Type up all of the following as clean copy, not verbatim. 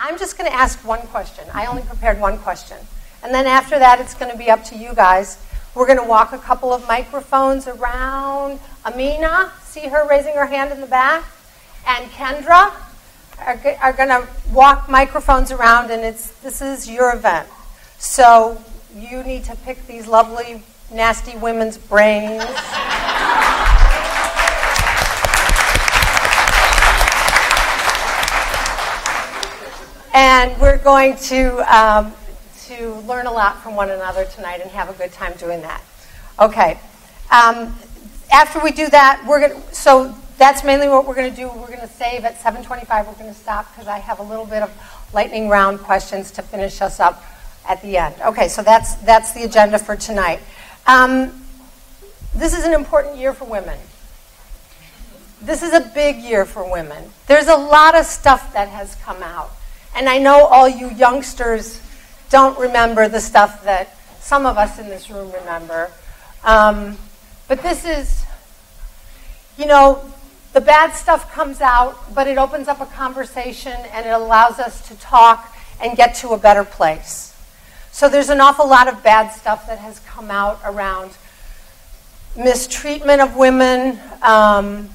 I'm just going to ask one question. I only prepared one question. And then after that, it's going to be up to you guys. We're going to walk a couple of microphones around. Amina, see her raising her hand in the back? And Kendra are going to walk microphones around, and this is your event. So you need to pick these lovely, nasty women's brains. And we're going to learn a lot from one another tonight and have a good time doing that. Okay. After we do that, so that's mainly what we're going to do. We're going to save at 7:25. We're going to stop because I have a little bit of lightning round questions to finish us up at the end. Okay, so that's the agenda for tonight. This is an important year for women. This is a big year for women. There's a lot of stuff that has come out. And I know all you youngsters don't remember the stuff that some of us in this room remember. But this is, the bad stuff comes out, but it opens up a conversation and it allows us to talk and get to a better place. So there's an awful lot of bad stuff that has come out around mistreatment of women,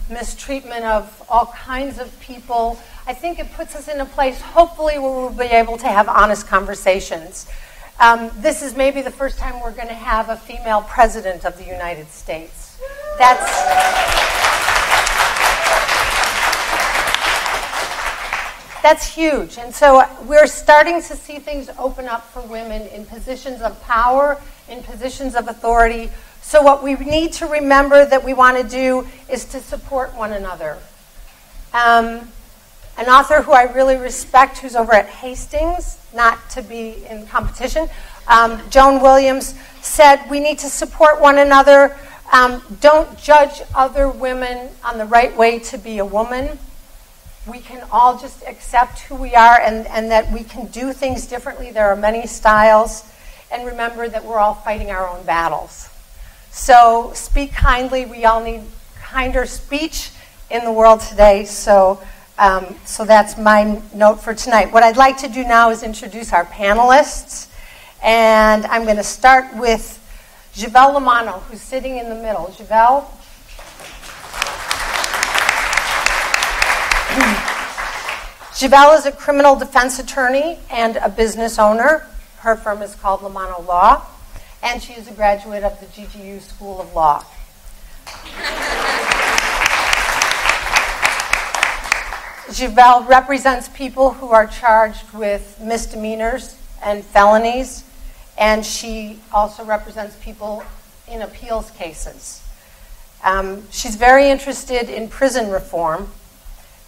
mistreatment of all kinds of people. I think it puts us in a place, hopefully, where we'll be able to have honest conversations. This is maybe the first time we're going to have a female president of the United States. That's huge. And so we're starting to see things open up for women in positions of power, in positions of authority. So what we need to remember that we want to do is to support one another. An author who I really respect, who's over at Hastings, not to be in competition, Joan Williams, said we need to support one another. Don't judge other women on the right way to be a woman. We can all just accept who we are and that we can do things differently. There are many styles. And remember that we're all fighting our own battles. So speak kindly. We all need kinder speech in the world today. So that's my note for tonight. What I'd like to do now is introduce our panelists. And I'm going to start with Javelle Lamano, who's sitting in the middle. Javelle? Javelle is a criminal defense attorney and a business owner. Her firm is called Lamano Law. And she is a graduate of the GGU School of Law. Javelle represents people who are charged with misdemeanors and felonies, and she also represents people in appeals cases. She's very interested in prison reform,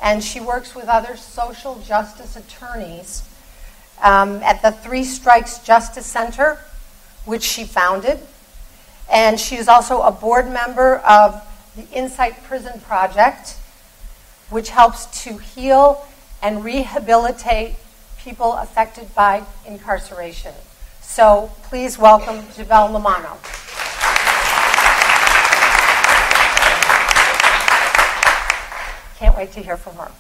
and she works with other social justice attorneys at the Three Strikes Justice Center, which she founded. And she is also a board member of the Insight Prison Project, which helps to heal and rehabilitate people affected by incarceration. So please welcome Javelle Lamano. Can't wait to hear from her.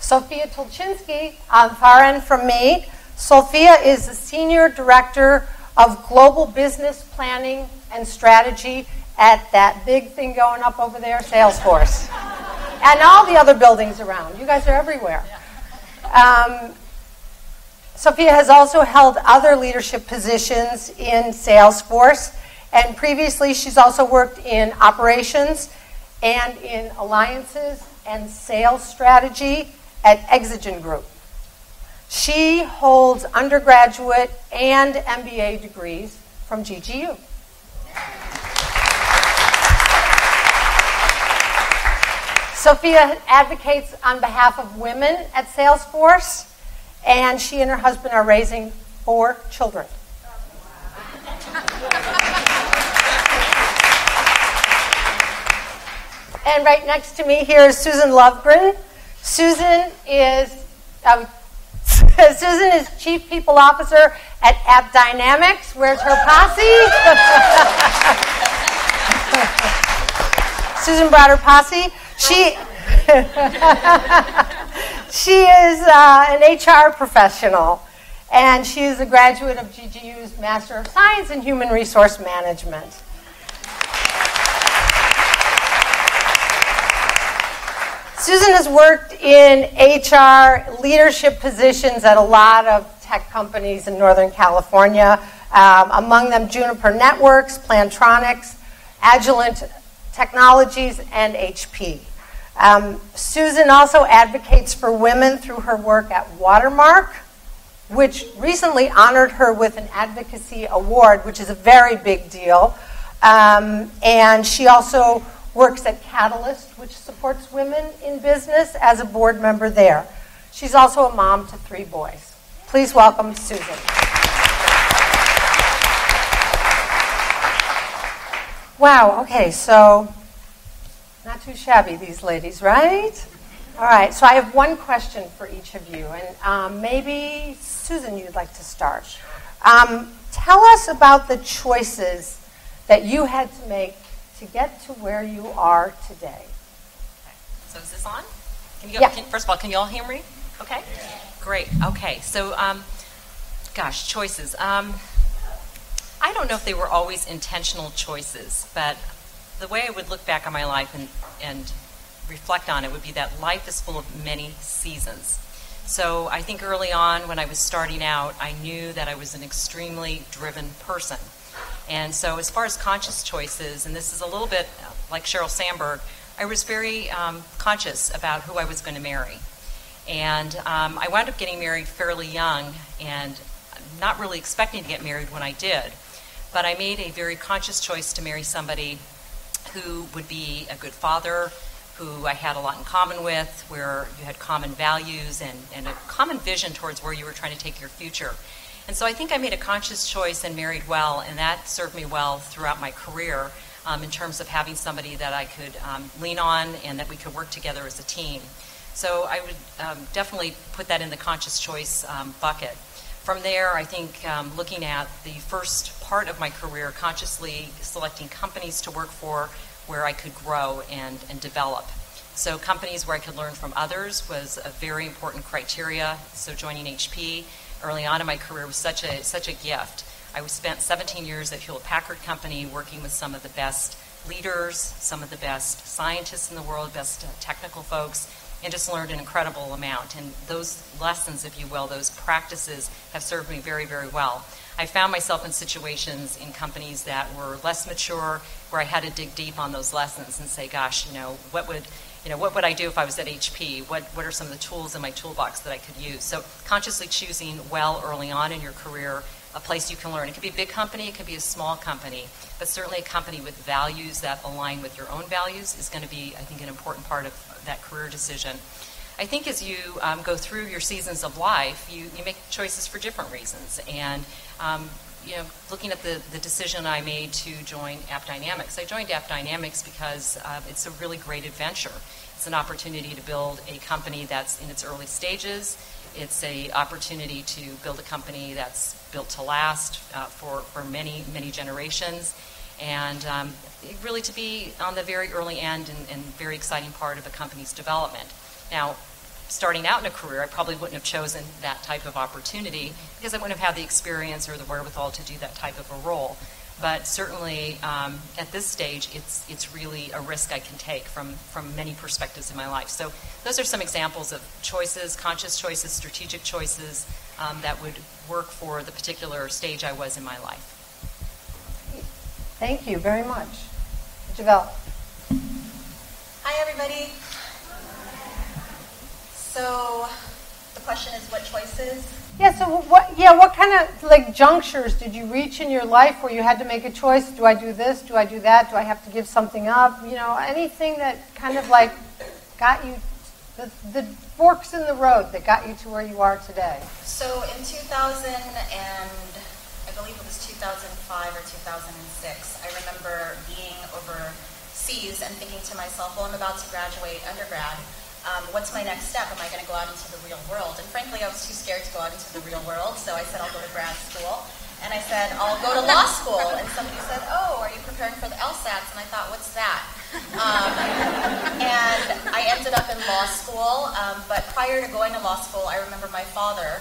Sophia Tulchinsky, on the far end from me. Sophia is the Senior Director of Global Business Planning and Strategy at that big thing going up over there, Salesforce. And all the other buildings around. You guys are everywhere. Sophia has also held other leadership positions in Salesforce, and previously she's also worked in operations and in alliances and sales strategy at Exigen Group. She holds undergraduate and MBA degrees from GGU. Sophia advocates on behalf of women at Salesforce, and she and her husband are raising 4 children. And right next to me here is Susan Lovegren. Susan is Chief People Officer at AppDynamics. Where's her posse? Susan brought her posse. She is an HR professional, and she is a graduate of GGU's Master of Science in Human Resource Management. Susan has worked in HR leadership positions at a lot of tech companies in Northern California, among them Juniper Networks, Plantronics, Agilent Technologies, and HP. Susan also advocates for women through her work at Watermark, which recently honored her with an advocacy award, which is a very big deal. And she also works at Catalyst, which supports women in business, as a board member there. She's also a mom to 3 boys. Please welcome Susan. Wow, okay, so not too shabby, these ladies, right? All right, so I have one question for each of you, and maybe, Susan, you'd like to start. Tell us about the choices that you had to make to get to where you are today. So is this on? Yeah. First of all, can you all hear me? Okay? Yeah. Great. Okay. So, choices. I don't know if they were always intentional choices, but the way I would look back on my life and reflect on it would be that life is full of many seasons. So I think early on when I was starting out, I knew that I was an extremely driven person. And so as far as conscious choices, and this is a little bit like Sheryl Sandberg, I was very conscious about who I was going to marry. And I wound up getting married fairly young and not really expecting to get married when I did. But I made a very conscious choice to marry somebody who would be a good father, who I had a lot in common with, where you had common values and a common vision towards where you were trying to take your future. And so I think I made a conscious choice and married well, and that served me well throughout my career in terms of having somebody that I could lean on and that we could work together as a team. So I would definitely put that in the conscious choice bucket. From there, I think looking at the first part of my career, consciously selecting companies to work for where I could grow and develop. So companies where I could learn from others was a very important criteria. So joining HP early on in my career was such a gift. I spent 17 years at Hewlett-Packard Company working with some of the best leaders, some of the best scientists in the world, best technical folks, and just learned an incredible amount. And those lessons, if you will, those practices have served me very, very well. I found myself in situations in companies that were less mature, where I had to dig deep on those lessons and say, gosh, what would I do if I was at HP? What are some of the tools in my toolbox that I could use? So consciously choosing well early on in your career a place you can learn. It could be a big company, it could be a small company, but certainly a company with values that align with your own values is going to be, I think, an important part of that career decision. I think as you go through your seasons of life, you make choices for different reasons. And looking at the decision I made to join AppDynamics, I joined AppDynamics because it's a really great adventure. It's an opportunity to build a company that's in its early stages. It's an opportunity to build a company that's built to last for many, many generations. And really to be on the very early end and very exciting part of a company's development. Now, starting out in a career, I probably wouldn't have chosen that type of opportunity because I wouldn't have had the experience or the wherewithal to do that type of a role. But certainly at this stage, it's really a risk I can take from many perspectives in my life. So those are some examples of choices, conscious choices, strategic choices that would work for the particular stage I was in my life. Thank you very much. Javelle. Hi, everybody. So the question is, what choices? Yeah. So what kind of junctures did you reach in your life where you had to make a choice? Do I do this? Do I do that? Do I have to give something up? Anything that kind of got you the forks in the road that got you to where you are today. So in 2000 and I believe it was 2005 or 2006, I remember being overseas and thinking to myself, well, I'm about to graduate undergrad. What's my next step? Am I going to go out into the real world? And frankly, I was too scared to go out into the real world, so I said I'll go to grad school. And I said, I'll go to law school. And somebody said, oh, are you preparing for the LSATs? And I thought, what's that? And I ended up in law school. But prior to going to law school, I remember my father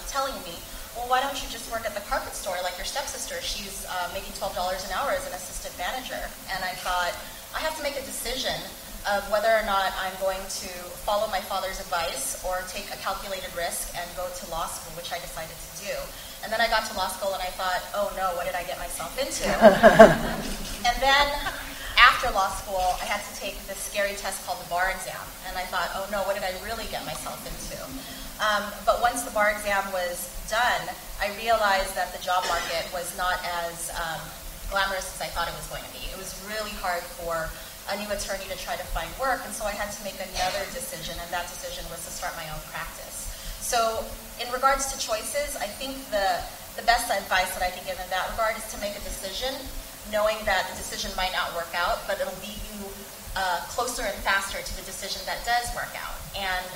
telling me, well, why don't you just work at the carpet store like your stepsister? She's making $12 an hour as an assistant manager. And I thought, I have to make a decision of whether or not I'm going to follow my father's advice or take a calculated risk and go to law school, which I decided to do. And then I got to law school and I thought, oh no, what did I get myself into? And then after law school, I had to take this scary test called the bar exam. And I thought, oh no, what did I really get myself into? But once the bar exam was done, I realized that the job market was not as glamorous as I thought it was going to be. It was really hard for a new attorney to try to find work, and so I had to make another decision, and that decision was to start my own practice. So in regards to choices, I think the best advice that I can give in that regard is to make a decision, knowing that the decision might not work out, but it'll lead you closer and faster to the decision that does work out. And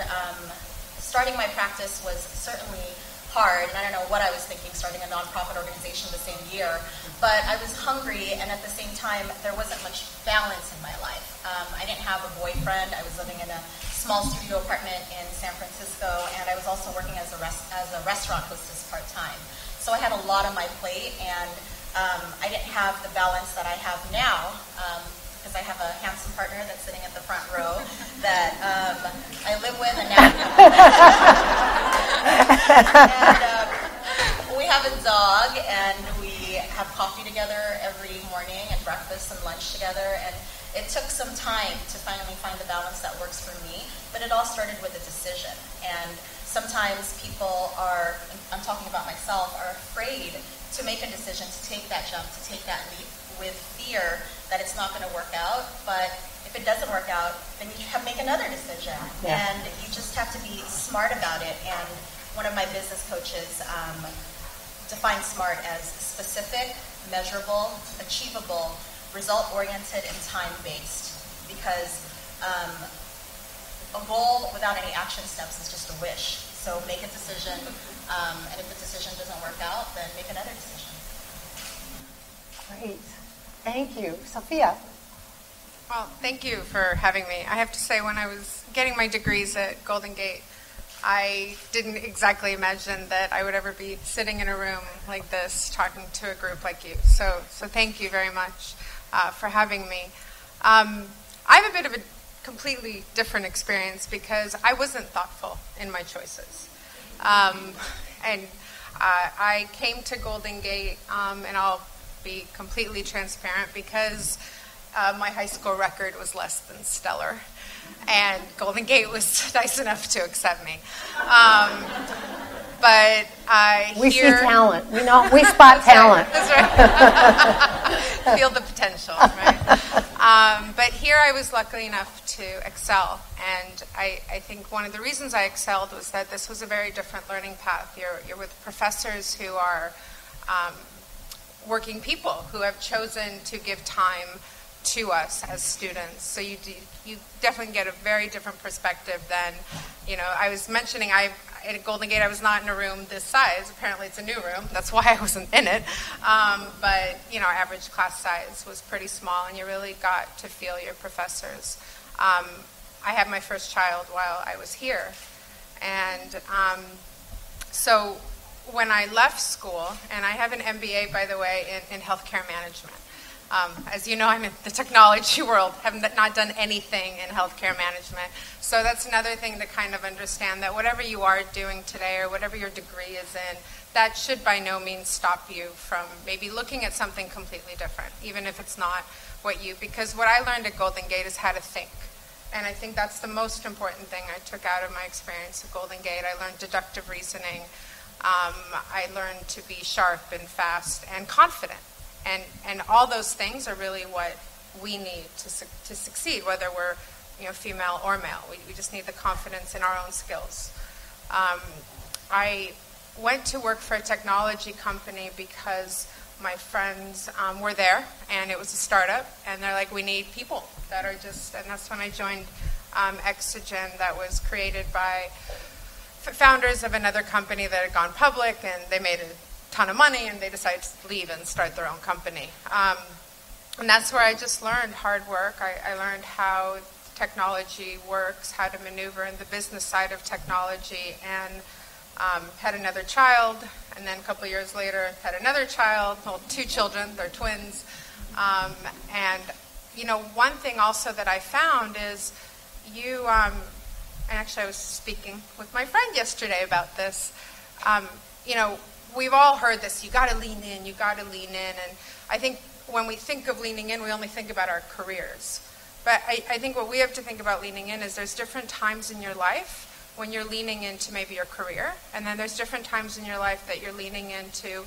starting my practice was certainly hard, and I don't know what I was thinking starting a nonprofit organization the same year, but I was hungry, and at the same time, there wasn't much balance in my life. I didn't have a boyfriend. I was living in a small studio apartment in San Francisco, and I was also working as a restaurant hostess part-time. So I had a lot on my plate, and I didn't have the balance that I have now, because I have a handsome partner that's sitting at the front row that I live with, and now and we have a dog, and we have coffee together every morning, and breakfast and lunch together, and it took some time to finally find the balance that works for me, but it all started with a decision. And sometimes people are, I'm talking about myself, are afraid to make a decision, to take that jump, to take that leap, with fear that it's not going to work out. But if it doesn't work out, then you have to make another decision. Yeah. And you just have to be smart about it. And one of my business coaches defines SMART as specific, measurable, achievable, result-oriented, and time-based. Because a goal without any action steps is just a wish. So make a decision, and if the decision doesn't work out, then make another decision. Great. Thank you. Sophia. Well, thank you for having me. I have to say, when I was getting my degrees at Golden Gate, I didn't exactly imagine that I would ever be sitting in a room like this talking to a group like you. So thank you very much for having me. I have a bit of a completely different experience because I wasn't thoughtful in my choices. And I came to Golden Gate, and I'll be completely transparent, because my high school record was less than stellar, and Golden Gate was nice enough to accept me. But we see talent. We know we spot talent. Right. That's right. Feel the potential, right? But here I was lucky enough to excel, and I think one of the reasons I excelled was that this was a very different learning path. You're with professors who are working people who have chosen to give time to us as students. So you definitely get a very different perspective than, I was mentioning, at Golden Gate I was not in a room this size. Apparently it's a new room. That's why I wasn't in it. But, our average class size was pretty small, and you really got to feel your professors. I had my first child while I was here. And so when I left school, and I have an MBA, by the way, in healthcare management. As you know, I'm in the technology world, have not done anything in healthcare management. So that's another thing to kind of understand, that whatever you are doing today or whatever your degree is in, that should by no means stop you from maybe looking at something completely different, even if it's not what you, because what I learned at Golden Gate is how to think. And I think that's the most important thing I took out of my experience at Golden Gate. I learned deductive reasoning. I learned to be sharp and fast and confident. And all those things are really what we need to succeed, whether we're female or male. We just need the confidence in our own skills. I went to work for a technology company because my friends were there, and it was a startup, and they're like, we need people that are just, and that's when I joined Exogen, that was created by founders of another company that had gone public, and they made a ton of money, and they decide to leave and start their own company. And that's where I just learned hard work. I learned how technology works, how to maneuver in the business side of technology, and had another child, and then a couple of years later had another child, well, 2 children, they're twins. And, you know, one thing also that I found is and actually I was speaking with my friend yesterday about this, you know, we've all heard this, you got to lean in, you got to lean in, and I think when we think of leaning in, we only think about our careers. But I think what we have to think about leaning in is there's different times in your life when you're leaning into maybe your career, and then there's different times in your life that you're leaning into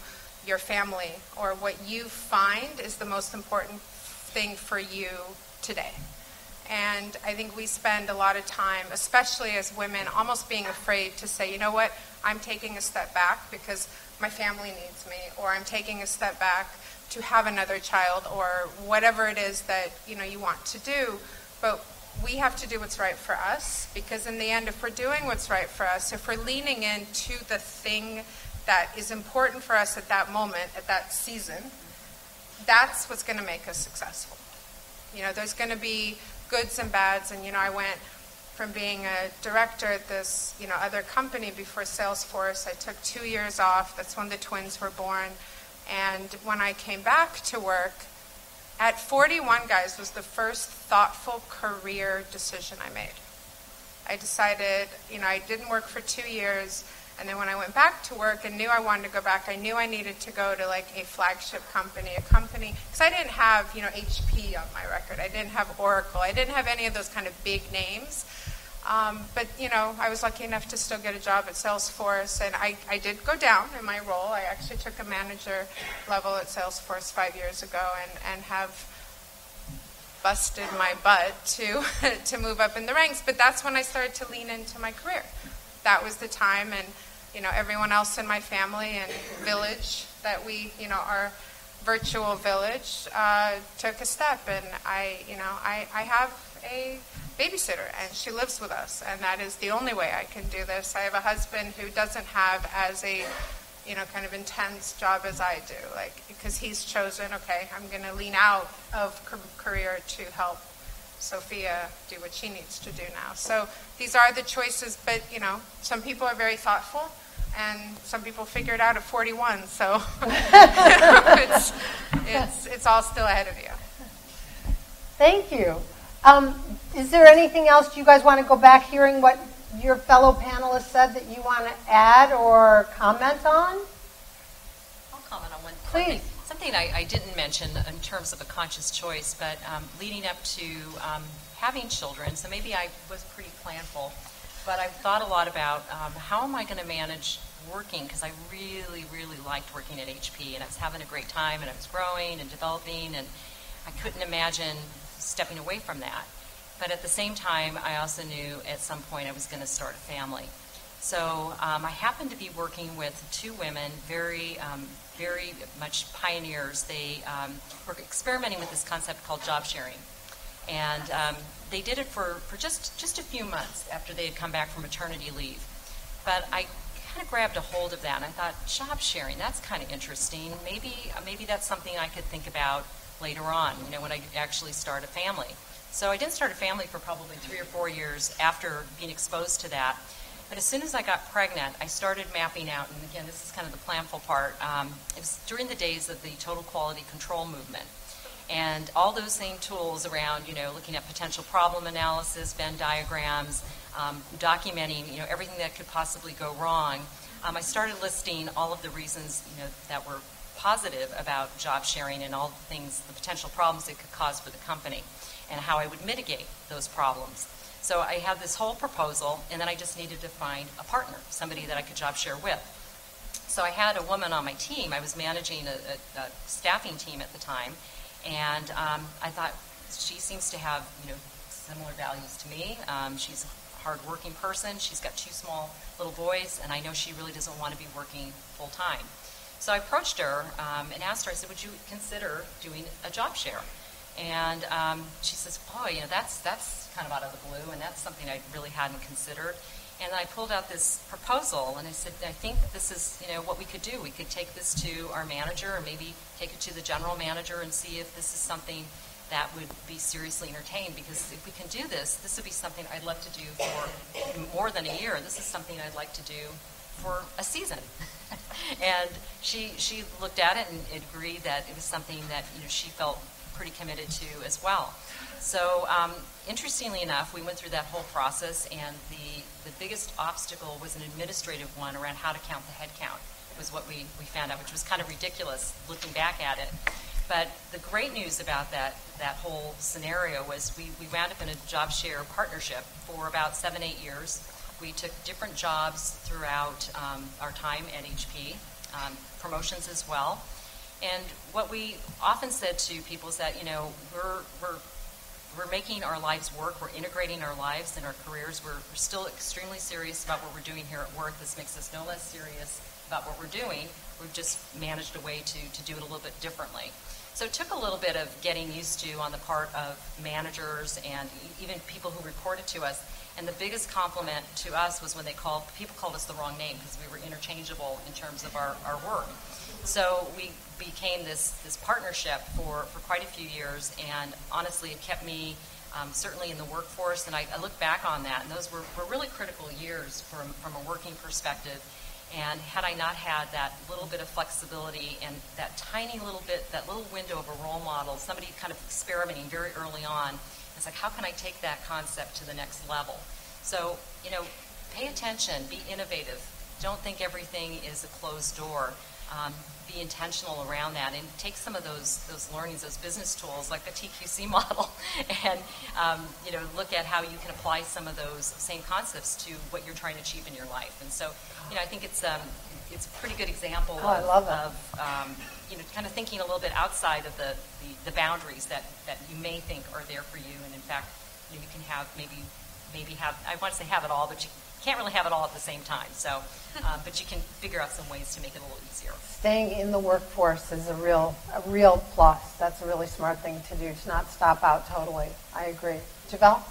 your family or what you find is the most important thing for you today. And I think we spend a lot of time, especially as women, almost being afraid to say, you know what, I'm taking a step back because my family needs me, or I'm taking a step back to have another child, or whatever it is that, you know, you want to do. But we have to do what's right for us, because in the end, if we're doing what's right for us, if we're leaning into the thing that is important for us at that moment, at that season, that's what's going to make us successful. You know, there's going to be goods and bads, and, you know, I went from being a director at this, you know, other company before Salesforce. I took 2 years off. That's when the twins were born. And when I came back to work, at 41, guys, was the first thoughtful career decision I made. I decided, you know, I didn't work for 2 years, and then when I went back to work and knew I wanted to go back, I knew I needed to go to like a flagship company, because I didn't have, you know, HP on my record. I didn't have Oracle. I didn't have any of those kind of big names. But, you know, I was lucky enough to still get a job at Salesforce, and I did go down in my role. I actually took a manager level at Salesforce 5 years ago and have busted my butt to move up in the ranks. But that's when I started to lean into my career. That was the time, and, you know, everyone else in my family and village that we, you know, our virtual village, took a step, and I have a babysitter, and she lives with us, and that is the only way I can do this. I have a husband who doesn't have as a, you know, kind of intense job as I do, like, because he's chosen, okay, I'm going to lean out of career to help Sophia do what she needs to do now. So these are the choices, but, you know, some people are very thoughtful, and some people figure it out at 41, so it's all still ahead of you. Thank you. Is there anything else you guys want to go back hearing what your fellow panelists said that you want to add or comment on? I'll comment on one Please. thing. Something I didn't mention in terms of a conscious choice, but leading up to having children, so maybe I was pretty planful, but I've thought a lot about how am I going to manage working, because I really, really liked working at HP, and I was having a great time, and I was growing and developing, and I couldn't imagine stepping away from that. But at the same time, I also knew at some point I was going to start a family. So I happened to be working with 2 women, very much pioneers. They were experimenting with this concept called job sharing. And they did it for just a few months after they had come back from maternity leave. But I kind of grabbed a hold of that, and I thought, job sharing, that's kind of interesting. Maybe that's something I could think about later on, you know, when I actually start a family. So I didn't start a family for probably 3 or 4 years after being exposed to that. But as soon as I got pregnant, I started mapping out, and again, this is kind of the planful part. It was during the days of the total quality control movement. And all those same tools around, you know, looking at potential problem analysis, Venn diagrams, documenting, you know, everything that could possibly go wrong. I started listing all of the reasons, you know, that were positive about job sharing and all the things, the potential problems it could cause for the company, and how I would mitigate those problems. So I had this whole proposal, and then I just needed to find a partner, somebody that I could job share with. So I had a woman on my team. I was managing a staffing team at the time, and I thought, she seems to have, you know, similar values to me. She's a hard-working person. She's got 2 small little boys, and I know she really doesn't want to be working full-time. So I approached her and asked her, I said, would you consider doing a job share? And she says, boy, you know, that's kind of out of the blue, and that's something I really hadn't considered. And I pulled out this proposal, and I said, I think this is, what we could do. We could take this to our manager, or maybe take it to the general manager and see if this is something that would be seriously entertained. Because if we can do this, this would be something I'd love to do for more than a year. This is something I'd like to do for a season. And she looked at it and agreed that it was something that she felt pretty committed to as well. So interestingly enough, we went through that whole process, and the biggest obstacle was an administrative one around how to count the head count, was what we found out, which was kind of ridiculous looking back at it. But the great news about that whole scenario was we wound up in a job share partnership for about 7-8 years. We took different jobs throughout our time at HP, promotions as well. And what we often said to people is that, we're making our lives work. We're integrating our lives and our careers. We're still extremely serious about what we're doing here at work. This makes us no less serious about what we're doing. We've just managed a way to do it a little bit differently. So it took a little bit of getting used to on the part of managers and even people who reported to us. And the biggest compliment to us was when people called us the wrong name, because we were interchangeable in terms of our work. So we became this partnership for quite a few years, and honestly it kept me certainly in the workforce, and I look back on that, and those were really critical years from a working perspective. And had I not had that little bit of flexibility and that tiny little bit, that little window of a role model, somebody kind of experimenting very early on, it's like, how can I take that concept to the next level? So, pay attention, be innovative. Don't think everything is a closed door. Be intentional around that, and take some of those learnings, those business tools like the TQC model, and look at how you can apply some of those same concepts to what you're trying to achieve in your life. And so, I think it's a pretty good example of kind of thinking a little bit outside of the boundaries that you may think are there for you, and in fact, you can have maybe have, I want to say have it all, but you can't really have it all at the same time. So, but you can figure out some ways to make it a little easier. Staying in the workforce is a real plus. That's a really smart thing to do, to not stop out totally. I agree. Javelle?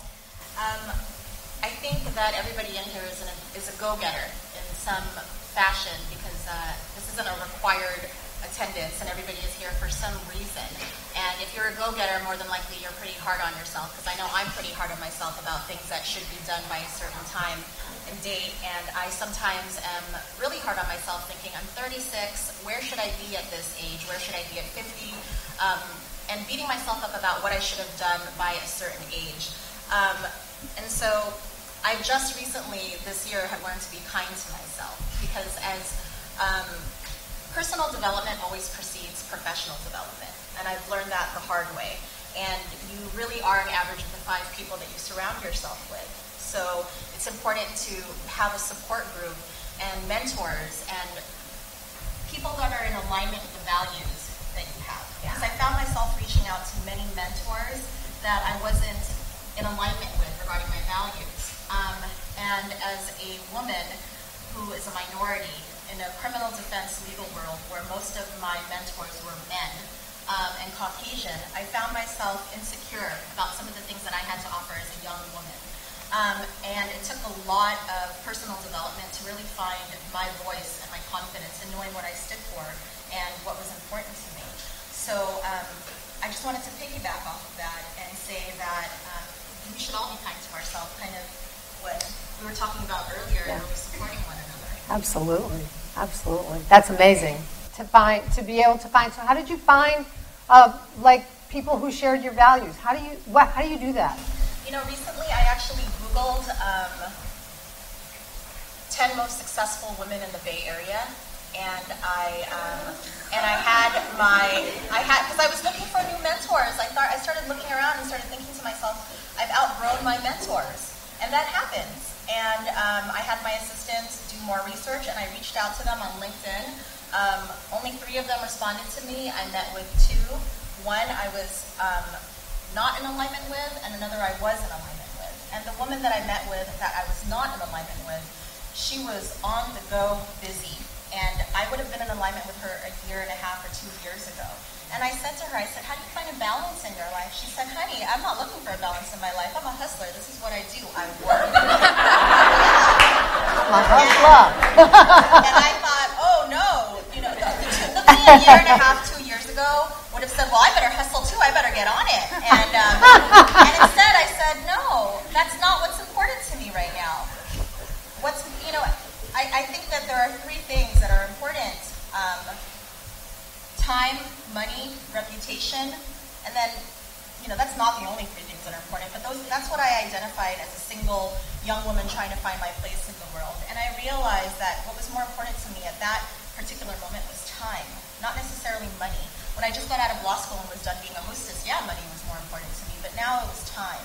I think that everybody in here is a go-getter in some fashion, because this isn't a required attendance, and everybody is here for some reason. And if you're a go-getter, more than likely you're pretty hard on yourself, because I know I'm pretty hard on myself about things that should be done by a certain time and date. And I sometimes am really hard on myself, thinking, I'm 36, where should I be at this age? Where should I be at 50? And beating myself up about what I should have done by a certain age. And so I just recently, this year, have learned to be kind to myself, because as personal development always precedes professional development, and I've learned that the hard way. And you really are an average of the 5 people that you surround yourself with. So it's important to have a support group and mentors and people that are in alignment with the values that you have. Because I found myself reaching out to many mentors that I wasn't in alignment with regarding my values. And as a woman who is a minority in a criminal defense legal world where most of my mentors were men and Caucasian, I found myself insecure about some of the things that I had to offer as a young woman. And it took a lot of personal development to really find my voice and my confidence in knowing what I stood for and what was important to me. So I just wanted to piggyback off of that and say that we should all be kind to ourselves, kind of what we were talking about earlier, and really supporting one another. Absolutely. That's amazing. To be able to find. So how did you find people who shared your values? How do you do that? Recently I actually Googled 10 most successful women in the Bay Area, and I had because I was looking for new mentors. I started looking around and started thinking to myself, I've outgrown my mentors, and that happens. And I had my assistant do more research, and I reached out to them on LinkedIn. Only 3 of them responded to me. I met with 2. One I was not in alignment with, and another I was in alignment with. And the woman that I met with that I was not in alignment with, she was on the go, busy. And I would have been in alignment with her a year and a half or 2 years ago. And I said to her, how do you find a balance in your life? She said, honey, I'm not looking for a balance in my life. I'm a hustler. This is what I do. I work. love. And I thought, oh no, looking a year and a half, 2 years ago, would have said, well, I better hustle too, I better get on it. And instead I said, no, that's not what's important to me right now. I think that there are three things that are important. Time, money, reputation, and then, that's not the only three things that are important, but that's what I identified as a single young woman trying to find my place in the world. And I realized that what was more important to me at that particular moment was time, not necessarily money. When I just got out of law school and was done being a hostess, yeah, money was more important to me, but now it was time.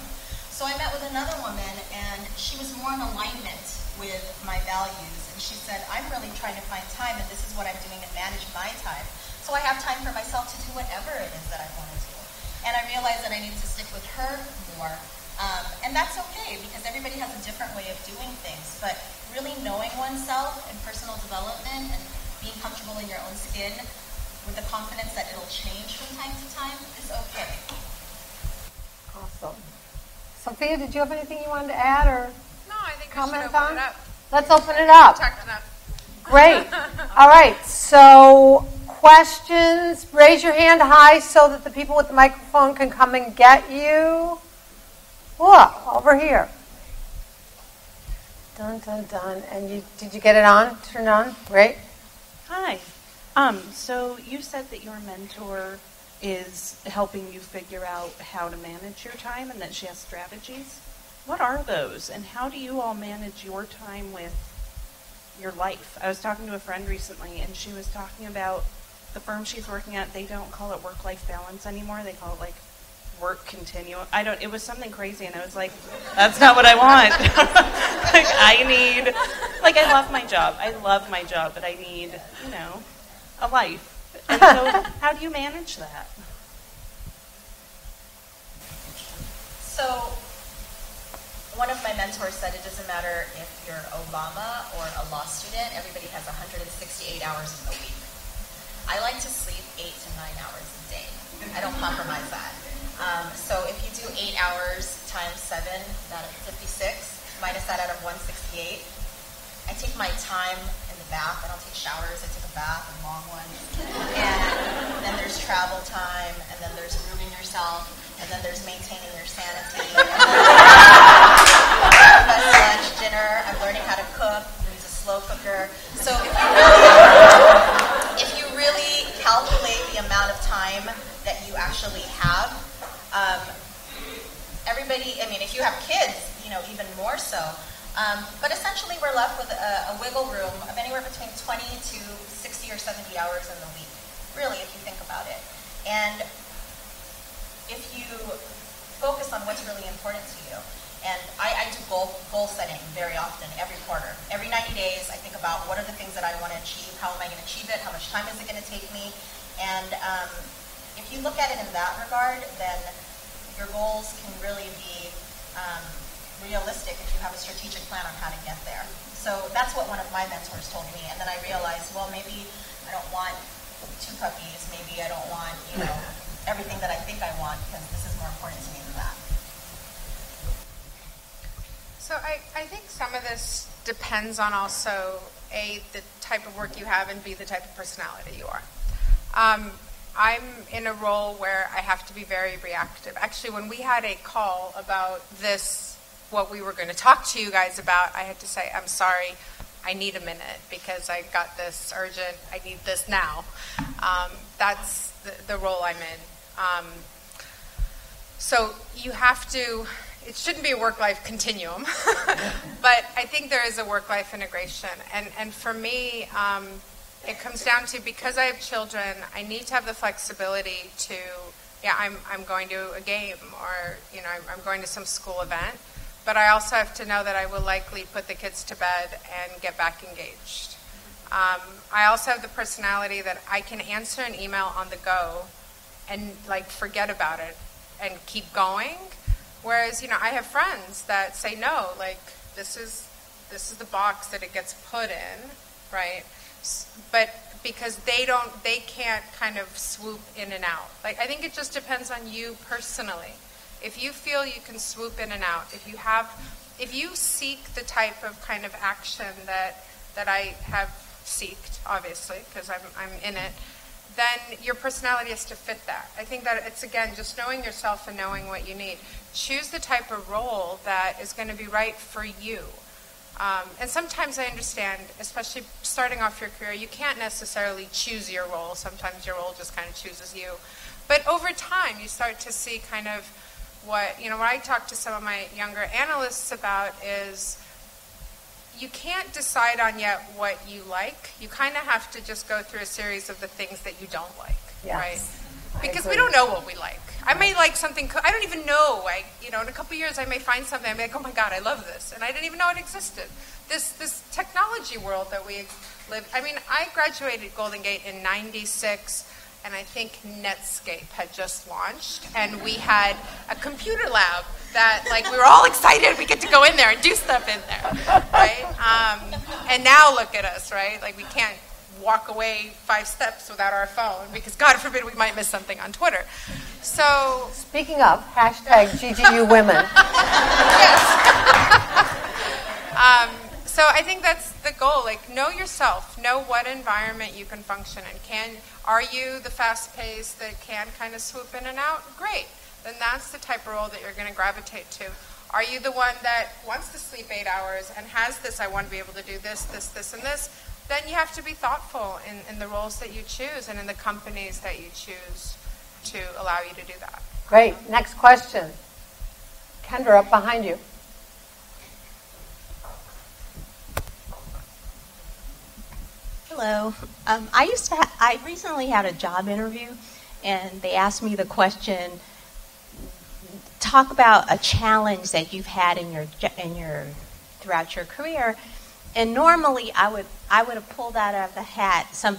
So I met with another woman, and she was more in alignment with my values, and she said, I'm really trying to find time, and this is what I'm doing and manage my time. So I have time for myself to do whatever it is that I want to do. And I realized that I needed to stick with her more. And that's okay, because everybody has a different way of doing things. But really knowing oneself and personal development and being comfortable in your own skin with the confidence that it'll change from time to time is okay. Awesome. Sophia, did you have anything you wanted to add or No, I think comment we should open on? it up. Let's open it up. Talked enough. Great. All right. So questions, raise your hand high so that the people with the microphone can come and get you. Look, over here. Dun, dun, dun. And did you get it on? Turned on? Great. Hi. So you said that your mentor is helping you figure out how to manage your time and that she has strategies. What are those, and how do you all manage your time with your life? I was talking to a friend recently, and she was talking about the firm she's working at. They don't call it work-life balance anymore. They call it like work continuum. It was something crazy, and I was like, that's not what I want. I love my job, but I need, a life. And so how do you manage that? So one of my mentors said it doesn't matter if you're Obama or a law student, everybody has 168 hours in a week. I like to sleep 8 to 9 hours a day. I don't compromise that. So if you do 8 hours times 7, that's 56, minus that out of 168. I take my time in the bath. I don't take showers. I take a bath, a long one. And then there's travel time, and then there's grooming yourself, and then there's maintaining your sanity. Breakfast, lunch, dinner. I'm learning how to cook. I use a slow cooker. So if you really calculate the amount of time that you actually have, if you have kids, even more so. But essentially, we're left with a wiggle room of anywhere between 20 to 60 or 70 hours in the week, really, if you think about it. And if you focus on what's really important to you, and I do goal setting very often, every quarter. Every 90 days, I think about what are the things that I want to achieve, how am I going to achieve it, how much time is it going to take me, and if you look at it in that regard, then your goals can really be realistic if you have a strategic plan on how to get there. So that's what one of my mentors told me, and then I realized, well, maybe I don't want 2 puppies, maybe I don't want, everything that I think I want, because this is more important to me than that. So I think some of this depends on also, A, the type of work you have, and B, the type of personality you are. I'm in a role where I have to be very reactive. Actually, when we had a call about this, what we were going to talk to you guys about, I had to say, I'm sorry, I need a minute because I got this urgent, I need this now. That's the role I'm in. So you have to, it shouldn't be a work-life continuum, but I think there is a work-life integration. And for me, it comes down to, because I have children, I need to have the flexibility to, I'm going to a game, or, I'm going to some school event, but I also have to know that I will likely put the kids to bed and get back engaged. I also have the personality that I can answer an email on the go and forget about it and keep going. Whereas, I have friends that say, no, this is the box that it gets put in, right? But because they can't kind of swoop in and out. I think it just depends on you personally. If you feel you can swoop in and out, if you have if you seek the type of kind of action that I have seeked, obviously, because I'm in it, then your personality has to fit that. I think that it's, again, just knowing yourself and knowing what you need. Choose the type of role that is going to be right for you. And sometimes I understand, especially starting off your career, you can't necessarily choose your role. Sometimes your role just kind of chooses you. But over time, you start to see kind of what I talk to some of my younger analysts about is you can't decide on yet what you like. You kind of have to just go through a series of the things that you don't like, Yes, right? Because we don't know what we like. I may like something, I don't even know, in a couple of years I may find something, I'm like, oh my God, I love this. And I didn't even know it existed. This technology world that we live, I graduated Golden Gate in '96, and I think Netscape had just launched, and we had a computer lab that, we were all excited we get to go in there and do stuff in there, right? And now look at us, right? We can't walk away 5 steps without our phone because, God forbid, we might miss something on Twitter. So, Speaking of, #GGU women. yes. So I think that's the goal. Know yourself. Know what environment you can function in. Are you the fast pace that can kind of swoop in and out? Great. Then that's the type of role that you're going to gravitate to. Are you the one that wants to sleep 8 hours and has this, I want to be able to do this, and this? Then you have to be thoughtful in the roles that you choose and in the companies that you choose to allow you to do that. Great. Next question. Kendra, up behind you. Hello. I recently had a job interview, and they asked me the question, talk about a challenge that you've had throughout your career. And normally I would have pulled out of the hat some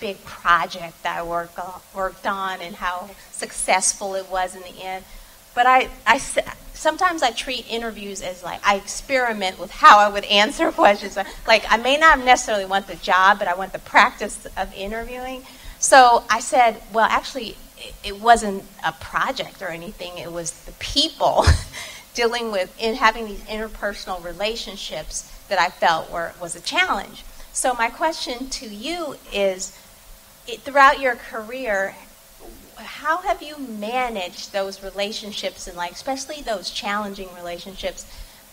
big project that I worked on and how successful it was in the end. But sometimes I treat interviews as I experiment with how I would answer questions. I may not necessarily want the job, but I want the practice of interviewing. So I said, well, actually, it wasn't a project or anything. It was the people dealing with having these interpersonal relationships that I felt was a challenge. So my question to you is, throughout your career, how have you managed those relationships and especially those challenging relationships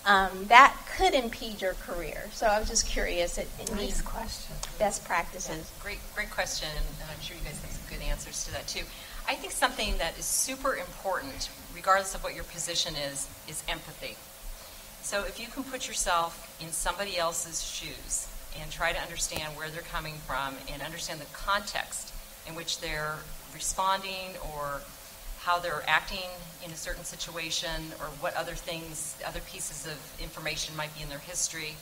that could impede your career? So I was just curious. Nice question. Best practices. Yeah, great question, and I'm sure you guys have some good answers to that too. I think something that is super important, regardless of what your position is empathy. So if you can put yourself in somebody else's shoes and try to understand where they're coming from and understand the context in which they're responding or how they're acting in a certain situation or what other pieces of information might be in their history,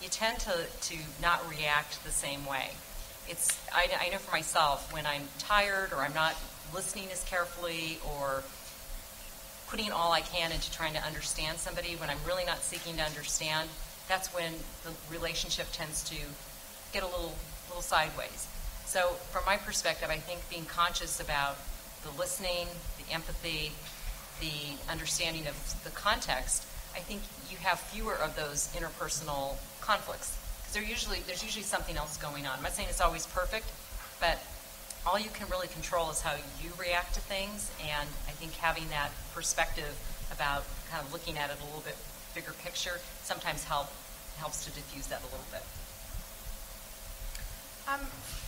you tend to not react the same way. I know for myself, when I'm tired or I'm not listening as carefully or putting all I can into trying to understand somebody, when I'm really not seeking to understand, that's when the relationship tends to get a little sideways. So from my perspective, I think being conscious about the listening, the empathy, the understanding of the context, I think you have fewer of those interpersonal conflicts. Because there's usually something else going on. I'm not saying it's always perfect, but all you can really control is how you react to things, and I think having that perspective about kind of looking at it a little bit bigger picture sometimes helps to diffuse that a little bit.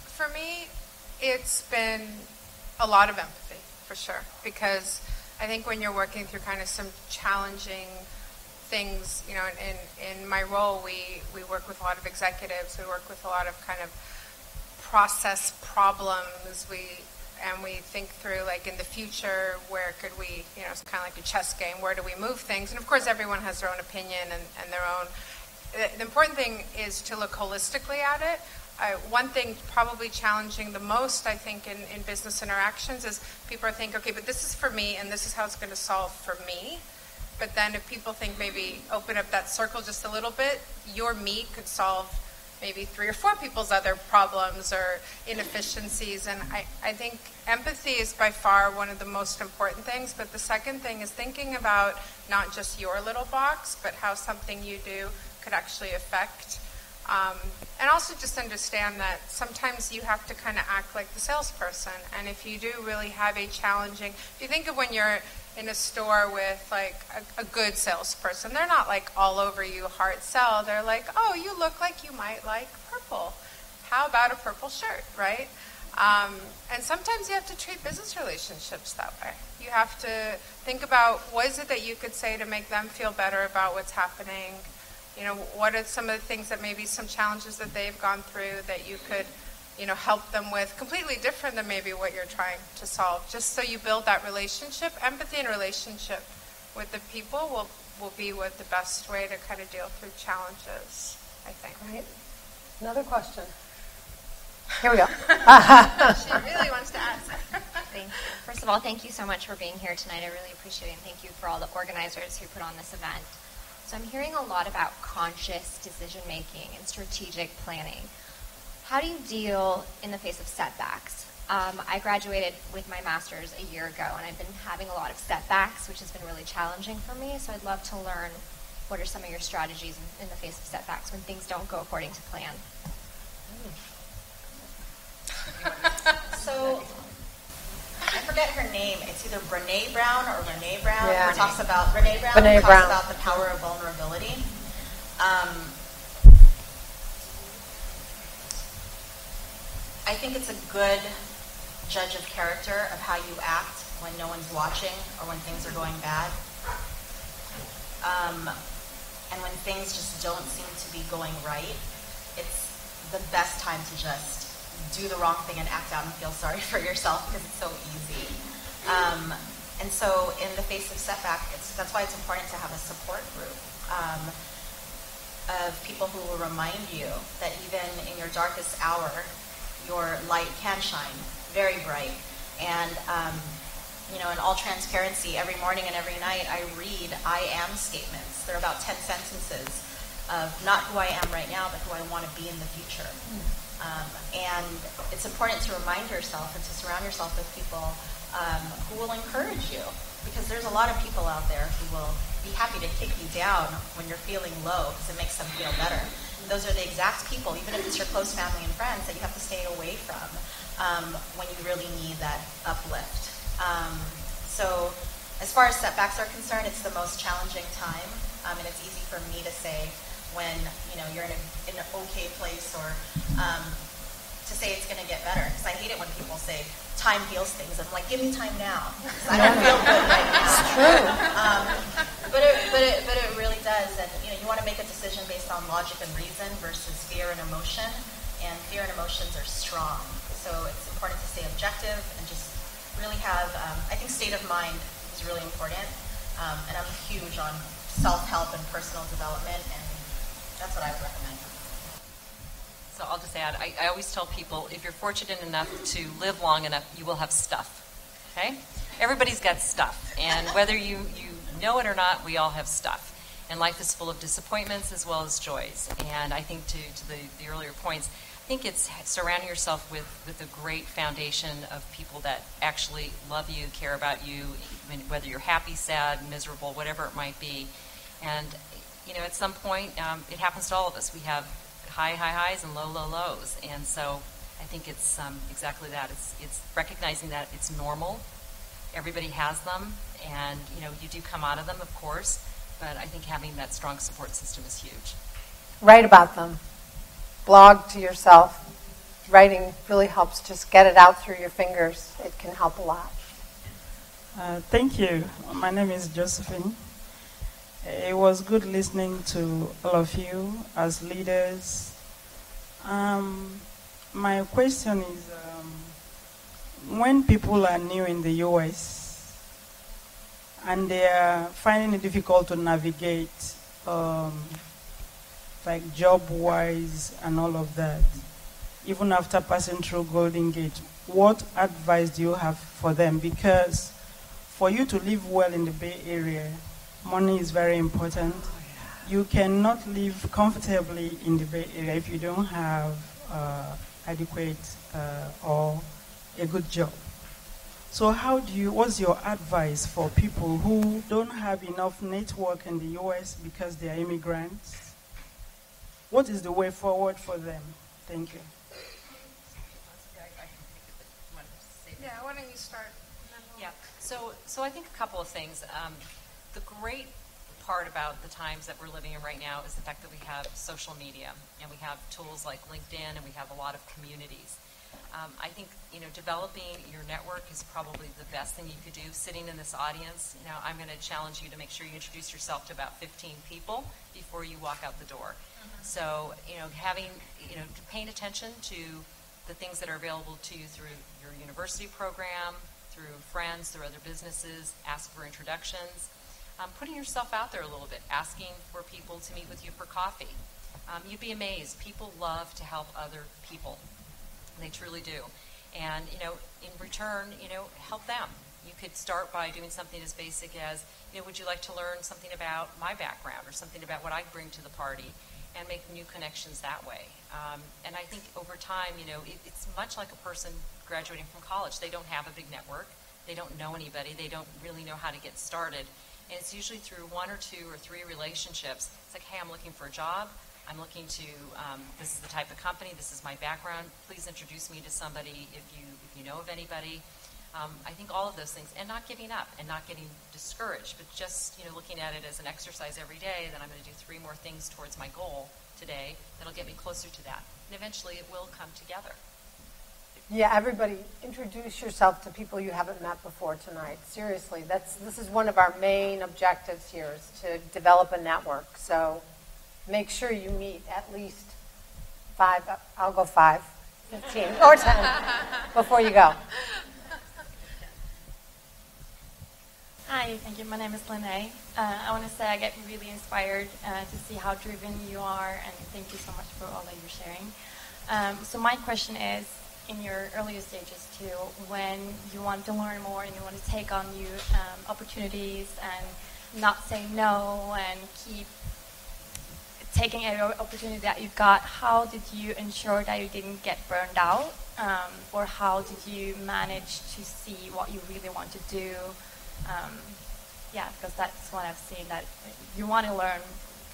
For me, it's been a lot of empathy, for sure, because I think when you're working through kind of some challenging things, in my role, we work with a lot of executives, we work with a lot of kind of process problems, and we think through, in the future, where could we, it's kind of like a chess game, where do we move things? And of course, everyone has their own opinion and their own. The important thing is to look holistically at it. One thing probably challenging the most, I think, in business interactions is people are thinking, okay, but this is for me, and this is how it's going to solve for me. But then if people think maybe open up that circle just a little bit, your me could solve maybe 3 or 4 people's other problems or inefficiencies. And I think empathy is by far one of the most important things. But the second thing is thinking about not just your little box, but how something you do could actually affect. And also just understand that sometimes you have to kind of act like the salesperson. And if you do really have a challenging, if you think of when you're in a store with like a good salesperson, they're not like all over you hard sell. They're like, oh, you look like you might like purple. How about a purple shirt, right? And sometimes you have to treat business relationships that way. You have to think about what is it that you could say to make them feel better about what's happening. You know, what are some of the things that maybe some challenges that they've gone through that you could, you know, help them with, completely different than maybe what you're trying to solve, just so you build that relationship. Empathy and relationship with the people will be what the best way to kind of deal through challenges, I think. Right. Another question. Here we go. She really wants to ask. Thank you. First of all, thank you so much for being here tonight. I really appreciate it, and thank you for all the organizers who put on this event. So I'm hearing a lot about conscious decision-making and strategic planning. How do you deal in the face of setbacks? I graduated with my master's a year ago, and I've been having a lot of setbacks, which has been really challenging for me. So I'd love to learn what are some of your strategies in the face of setbacks when things don't go according to plan. So, I forget her name. It's either Brene Brown or Renee Brown. Yeah. Who talks about Brene Brown. Brene Who talks Brown. about the power of vulnerability. I think it's a good judge of character of how you act when no one's watching or when things are going bad. And when things just don't seem to be going right, it's the best time to just do the wrong thing and act out and feel sorry for yourself because it's so easy. And so in the face of setback, that's why it's important to have a support group of people who will remind you that even in your darkest hour, your light can shine very bright. And, you know, in all transparency, every morning and every night I read I am statements. They're about 10 sentences of not who I am right now, but who I want to be in the future. And it's important to remind yourself and to surround yourself with people who will encourage you, because there's a lot of people out there who will be happy to kick you down when you're feeling low because it makes them feel better. And those are the exact people, even if it's your close family and friends, that you have to stay away from when you really need that uplift. So as far as setbacks are concerned, it's the most challenging time, and it's easy for me to say when, you know, you're in an okay place, or to say it's going to get better. Because I hate it when people say time heals things. I'm like, give me time now. I don't feel good right now. It's true. But it really does. And you know, you want to make a decision based on logic and reason versus fear and emotion. And fear and emotions are strong. So it's important to stay objective and just really have. I think state of mind is really important. And I'm huge on self-help and personal development, and that's what I would recommend. So I'll just add, I always tell people, if you're fortunate enough to live long enough, you will have stuff, okay? Everybody's got stuff, and whether you know it or not, we all have stuff. And life is full of disappointments as well as joys. And I think to the earlier points, I think it's surrounding yourself with a great foundation of people that actually love you, care about you, whether you're happy, sad, miserable, whatever it might be. And, you know, at some point, it happens to all of us. We have high highs and low lows. And so I think it's exactly that. It's recognizing that it's normal. Everybody has them. And, you know, you do come out of them, of course. But I think having that strong support system is huge. Write about them. Blog to yourself. Writing really helps just get it out through your fingers. It can help a lot. Thank you. My name is Josephine. It was good listening to all of you as leaders. My question is, when people are new in the U.S. and they are finding it difficult to navigate, like job-wise and all of that, even after passing through Golden Gate, what advice do you have for them? Because for you to live well in the Bay Area, money is very important. you cannot live comfortably in the Bay Area if you don't have adequate or a good job. So what's your advice for people who don't have enough network in the US because they are immigrants? What is the way forward for them? Thank you. Yeah, why don't you start? Yeah. So I think a couple of things. The great part about the times that we're living in right now is the fact that we have social media and we have tools like LinkedIn and we have a lot of communities. I think developing your network is probably the best thing you could do. Sitting in this audience, I'm going to challenge you to make sure you introduce yourself to about 15 people before you walk out the door. So paying attention to the things that are available to you through your university program, through friends, through other businesses, ask for introductions, putting yourself out there a little bit, asking for people to meet with you for coffee. You'd be amazed. People love to help other people. They truly do. And, in return, help them. You could start by doing something as basic as, would you like to learn something about my background or something about what I bring to the party, and make new connections that way. And I think over time, it's much like a person graduating from college. They don't have a big network. They don't know anybody. They don't really know how to get started. And it's usually through 1 or 2 or 3 relationships. It's like, hey, I'm looking for a job. I'm looking to, this is the type of company, this is my background. Please introduce me to somebody if you know of anybody. I think all of those things, and not giving up and not getting discouraged, but just looking at it as an exercise every day, that I'm going to do 3 more things towards my goal today that'll get me closer to that. And eventually it will come together. Yeah, everybody, introduce yourself to people you haven't met before tonight. Seriously, this is one of our main objectives here, is to develop a network. So make sure you meet at least 5, I'll go 5, 15, or 10 before you go. Hi, thank you. My name is Lene. I want to say I get really inspired to see how driven you are, and thank you so much for all that you're sharing. So my question is, in your earlier stages too, when you want to learn more and you want to take on new opportunities and not say no and keep taking every opportunity that you got, how did you ensure that you didn't get burned out? Or how did you manage to see what you really want to do? Because that's what I've seen, that you want to learn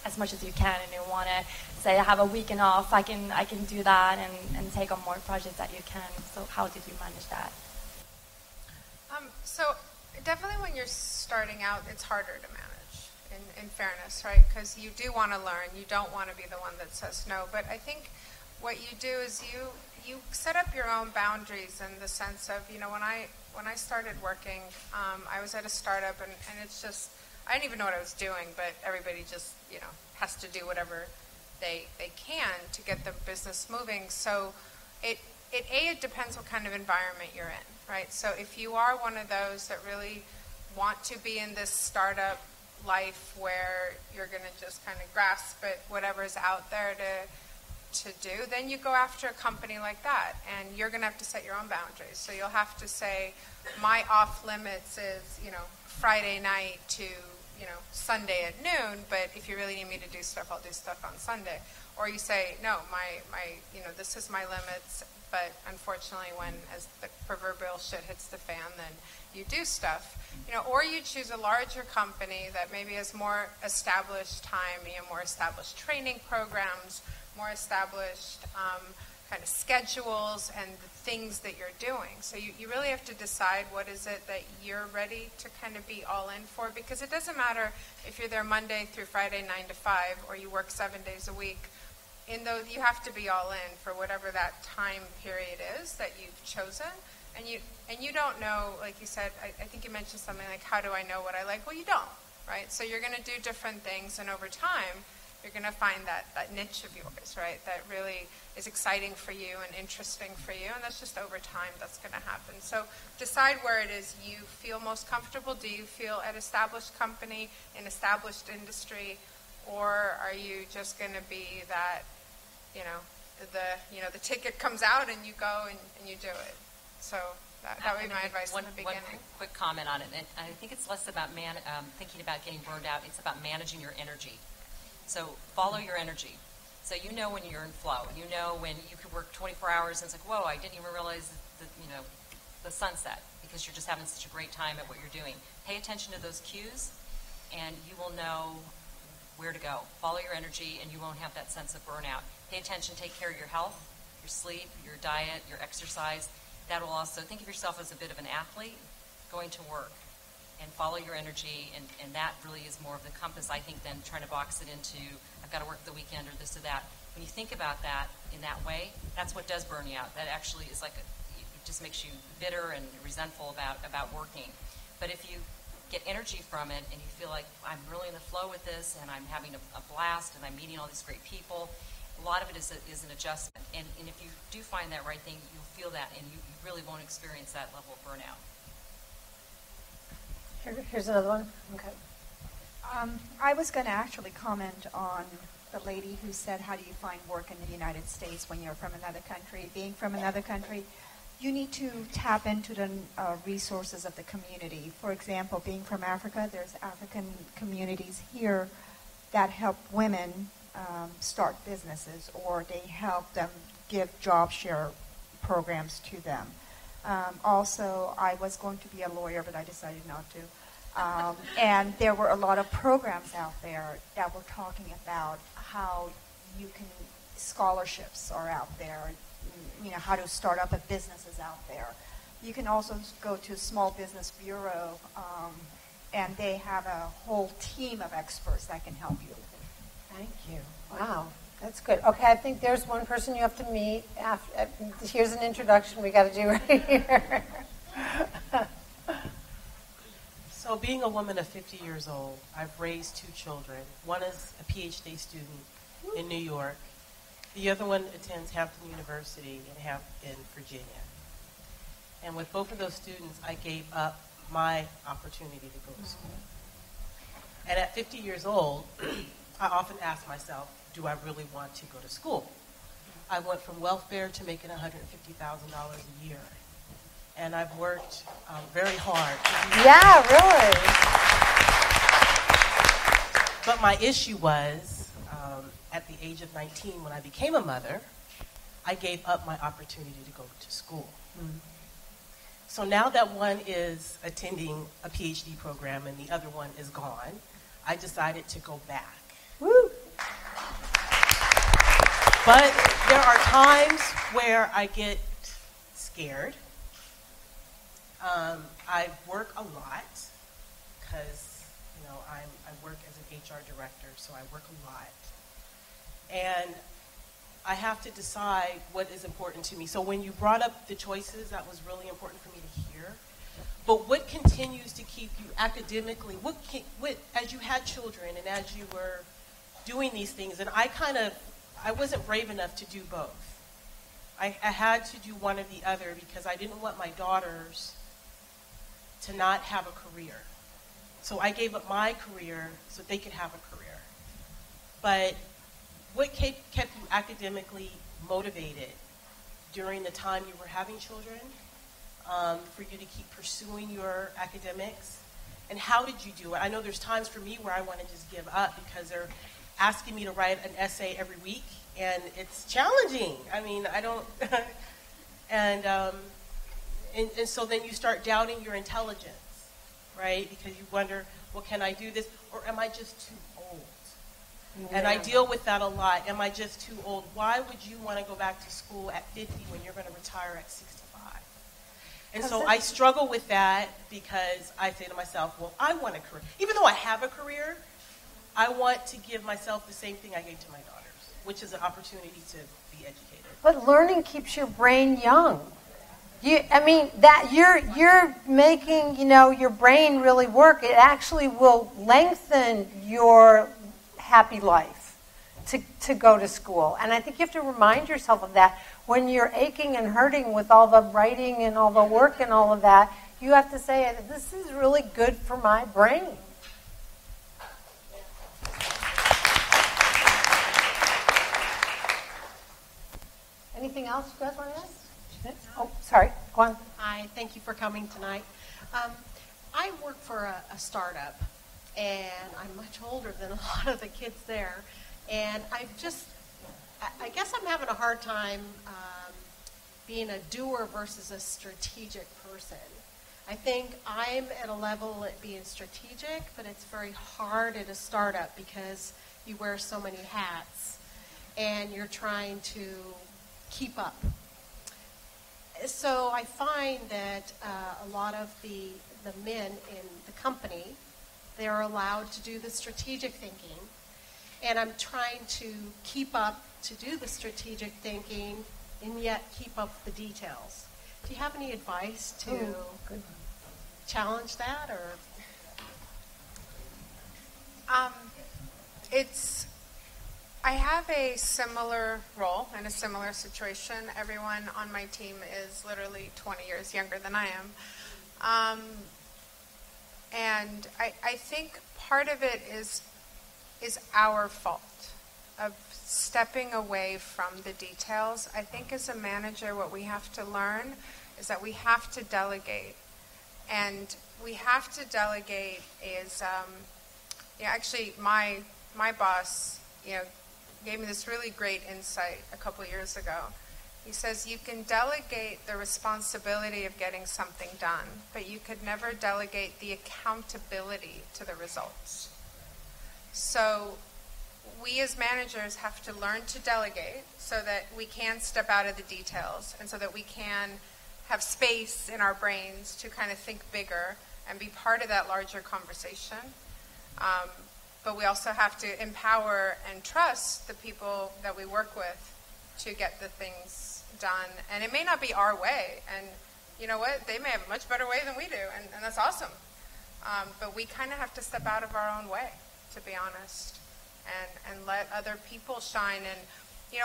as much as you can, and you want to say, I have a weekend off, I can do that and take on more projects that you can. So how did you manage that? So definitely when you're starting out, it's harder to manage, in fairness, right? Because you do want to learn. You don't want to be the one that says no. But I think what you do is you set up your own boundaries, in the sense of, when I started working, I was at a startup, and it's just, I didn't even know what I was doing, but everybody just, has to do whatever they can to get the business moving. So it depends what kind of environment you're in, right? So if you are one of those that really want to be in this startup life where you're going to just kind of grasp at whatever's out there to do, then you go after a company like that, and you're going to have to set your own boundaries. So you'll have to say, my off limits is, Friday night to, Sunday at noon, but if you really need me to do stuff, I'll do stuff on Sunday. Or you say, no, my this is my limits, but unfortunately as the proverbial shit hits the fan, then you do stuff. Or you choose a larger company that maybe has more established time, more established training programs, more established kind of schedules and the things that you're doing. So you really have to decide what is it that you're ready to kind of be all in for, because it doesn't matter if you're there Monday through Friday 9 to 5 or you work 7 days a week. You have to be all in for whatever that time period is that you've chosen. And you don't know, like you said, I think you mentioned something like, how do I know what I like? Well, you don't, right? So you're going to do different things, and over time, you're going to find that niche of yours, right, that really is exciting for you and interesting for you, and that's just over time that's going to happen. So decide where it is you feel most comfortable. Do you feel at established company, in established industry, or are you just going to be that, the ticket comes out and you go and you do it? So that would be my advice in the beginning. One quick comment on it, and I think it's less about thinking about getting burned out. It's about managing your energy. So follow your energy. So you know when you're in flow. You know when you could work 24 hours and it's like, whoa, I didn't even realize the sunset, because you're just having such a great time at what you're doing. Pay attention to those cues, and you will know where to go. Follow your energy, and you won't have that sense of burnout. Pay attention, take care of your health, your sleep, your diet, your exercise. That will also, think of yourself as a bit of an athlete going to work, and follow your energy, and that really is more of the compass, I think, than trying to box it into, I've got to work the weekend or this or that. When you think about that in that way, that's what does burn you out. That actually is like, it just makes you bitter and resentful about working. But if you get energy from it and you feel like, I'm really in the flow with this and I'm having a blast and I'm meeting all these great people, a lot of it is an adjustment. And if you do find that right thing, you'll feel that, and you really won't experience that level of burnout. Here's another one. Okay. I was going to actually comment on the lady who said, how do you find work in the United States when you're from another country? Being from another country, you need to tap into the resources of the community. For example, being from Africa, there's African communities here that help women start businesses, or they help them give job share programs to them. Also, I was going to be a lawyer, but I decided not to. And there were a lot of programs out there that were talking about how you can, scholarships are out there, how to start up a business is out there. You can also go to Small Business Bureau, and they have a whole team of experts that can help you. Thank you. Wow. That's good. Okay, I think there's one person you have to meet. Here's an introduction we got to do right here. So being a woman of 50 years old, I've raised 2 children. One is a PhD student in New York. The other one attends Hampton University in Virginia. And with both of those students, I gave up my opportunity to go to school. And at 50 years old, I often ask myself, do I really want to go to school? I went from welfare to making $150,000 a year. And I've worked very hard. Yeah, really. But my issue was, at the age of 19, when I became a mother, I gave up my opportunity to go to school. Mm-hmm. So now that one is attending a PhD program and the other one is gone, I decided to go back. Woo! But there are times where I get scared. I work a lot because, I work as an HR director, so I work a lot. And I have to decide what is important to me. So when you brought up the choices, that was really important for me to hear. But what continues to keep you academically, what as you had children and as you were doing these things, and I wasn't brave enough to do both. I had to do one or the other because I didn't want my daughters to not have a career. So I gave up my career so they could have a career. But what kept you academically motivated during the time you were having children, for you to keep pursuing your academics? And how did you do it? I know there's times for me where I want to just give up because they're asking me to write an essay every week, and it's challenging. I mean, I don't, and so then you start doubting your intelligence, right? Because you wonder, well, can I do this, or am I just too old? Yeah. And I deal with that a lot. Am I just too old? Why would you want to go back to school at 50 when you're going to retire at 65? And so I struggle with that because I say to myself, well, I want a career. Even though I have a career, I want to give myself the same thing I gave to my daughters, which is an opportunity to be educated. But learning keeps your brain young. You're making, your brain really work. It actually will lengthen your happy life to go to school. And I think you have to remind yourself of that. When you're aching and hurting with all the writing and all the work and all of that, you have to say, this is really good for my brain. Anything else you guys want to ask? Oh, sorry. Go on. Hi. Thank you for coming tonight. I work for a startup, and I'm much older than a lot of the kids there. And I guess I'm having a hard time being a doer versus a strategic person. I think I'm at a level at being strategic, but it's very hard at a startup because you wear so many hats and you're trying to keep up. So I find that a lot of the men in the company, they're allowed to do the strategic thinking, and I'm trying to keep up to do the strategic thinking and yet keep up with the details. Do you have any advice to challenge that, or? I have a similar role in a similar situation. Everyone on my team is literally 20 years younger than I am. And I think part of it is our fault of stepping away from the details. I think as a manager, what we have to learn is that we have to delegate. And we have to delegate is, actually my boss, gave me this really great insight a couple years ago. He says you can delegate the responsibility of getting something done, but you could never delegate the accountability to the results. So we as managers have to learn to delegate so that we can step out of the details and so that we can have space in our brains to kind of think bigger and be part of that larger conversation. But we also have to empower and trust the people that we work with to get the things done. And it may not be our way. And you know what? They may have a much better way than we do. And that's awesome. But we kind of have to step out of our own way, to be honest, and let other people shine. And,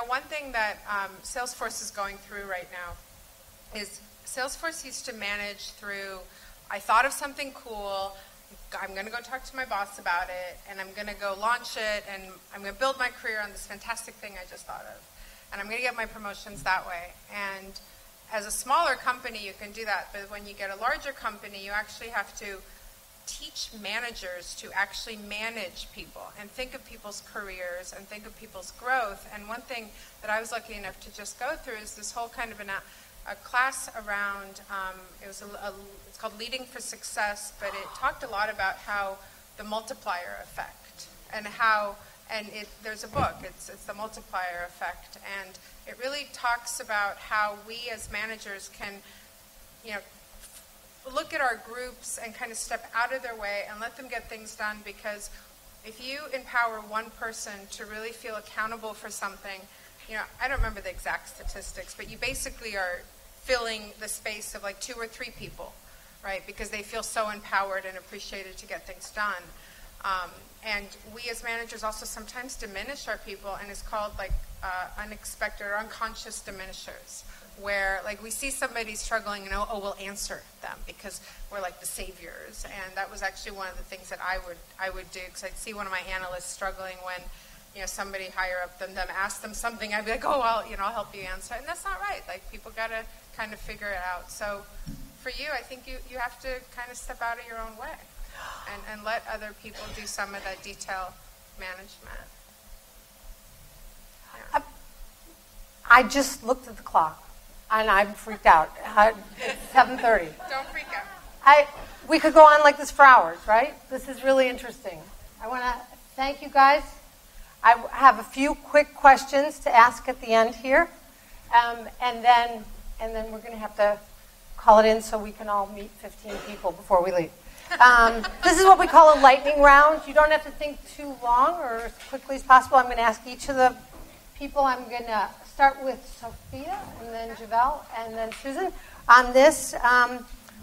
one thing that Salesforce is going through right now is Salesforce used to manage through, I thought of something cool, I'm going to go talk to my boss about it, and I'm going to go launch it, and I'm going to build my career on this fantastic thing I just thought of. And I'm going to get my promotions that way. And as a smaller company, you can do that. But when you get a larger company, you actually have to teach managers to actually manage people and think of people's careers and think of people's growth. And one thing that I was lucky enough to just go through is this whole kind of a class around, it's called Leading for Success, but it talked a lot about how the multiplier effect and how, there's a book, it's the multiplier effect, and it really talks about how we as managers can, look at our groups and kind of step out of their way and let them get things done, because if you empower one person to really feel accountable for something, I don't remember the exact statistics, but you basically are filling the space of like 2 or 3 people, right? Because they feel so empowered and appreciated to get things done. And we as managers also sometimes diminish our people, and it's called like unexpected or unconscious diminishers, where like we see somebody struggling and we'll answer them because we're like the saviors. And that was actually one of the things that I would do, because I'd see one of my analysts struggling when somebody higher up than them asked them something, I'd be like, oh, well, I'll help you answer. And that's not right. Like, people got to kind of figure it out. So for you, I think you have to kind of step out of your own way and let other people do some of that detail management. Yeah. I just looked at the clock, and I'm freaked out. It's 7:30. Don't freak out. We could go on like this for hours, right? This is really interesting. I want to thank you guys. I have a few quick questions to ask at the end here, and then we're going to have to call it in so we can all meet 15 people before we leave. This is what we call a lightning round. You don't have to think too long or as quickly as possible. I'm going to ask each of the people. I'm going to start with Sophia, and then Javelle, and then Susan. On this,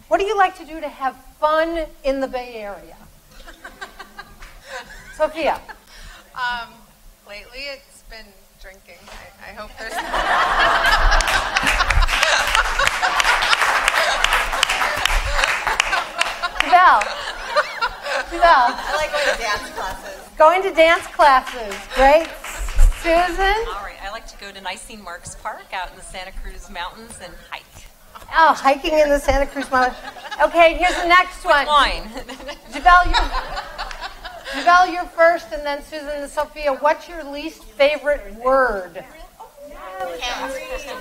what do you like to do to have fun in the Bay Area? Sophia. Lately, it's been drinking. I hope there's... Javelle. I like going to dance classes. Going to dance classes. Great. Susan? All right. I like to go to Nicene Marks Park out in the Santa Cruz Mountains and hike. Oh, hiking in the Santa Cruz Mountains. Okay, here's the next one. Wine. Javelle, Javelle, you're first, and then Susan and Sophia. What's your least favorite word?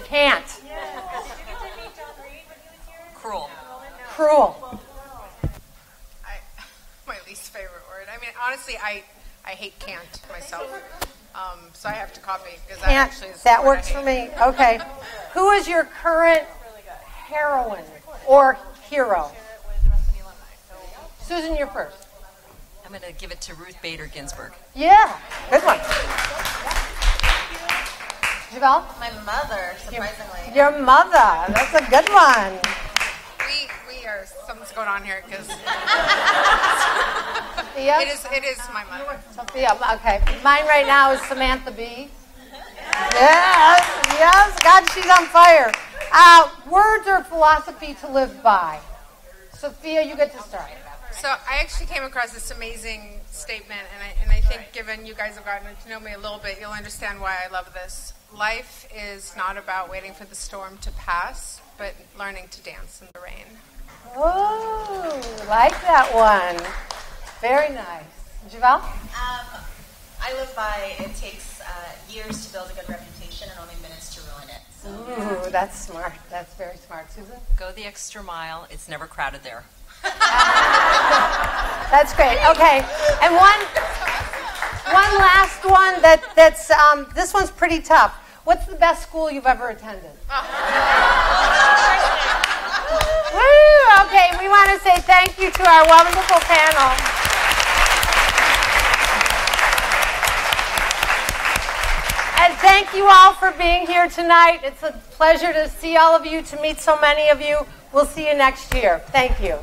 Can't. Cruel. Cruel. My least favorite word. I mean, honestly, I hate can't myself. So I have to copy because that Can't. actually is That what I works for hate. me. Okay. Who is your current heroine or hero? Susan, you're first. I'm going to give it to Ruth Bader Ginsburg. Yeah. Good one. Javelle? My mother, surprisingly. Your mother. That's a good one. We are, something's going on here because Sophia? it is my mother. Sophia, okay. Mine right now is Samantha Bee. Yes, God, she's on fire. Words or philosophy to live by? Sophia, you get to start. So I actually came across this amazing statement, and I think given you guys have gotten to know me a little bit, you'll understand why I love this. Life is not about waiting for the storm to pass, but learning to dance in the rain. Oh, like that one. Very nice. Javelle? I live by it takes years to build a good reputation and only minutes to ruin it. So. Ooh, that's smart. That's very smart. Susan? Go the extra mile. It's never crowded there. That's great. Okay. And one last one that's this one's pretty tough. What's the best school you've ever attended? Woo! Okay, we want to say thank you to our wonderful panel. And thank you all for being here tonight. It's a pleasure to see all of you, to meet so many of you. We'll see you next year. Thank you.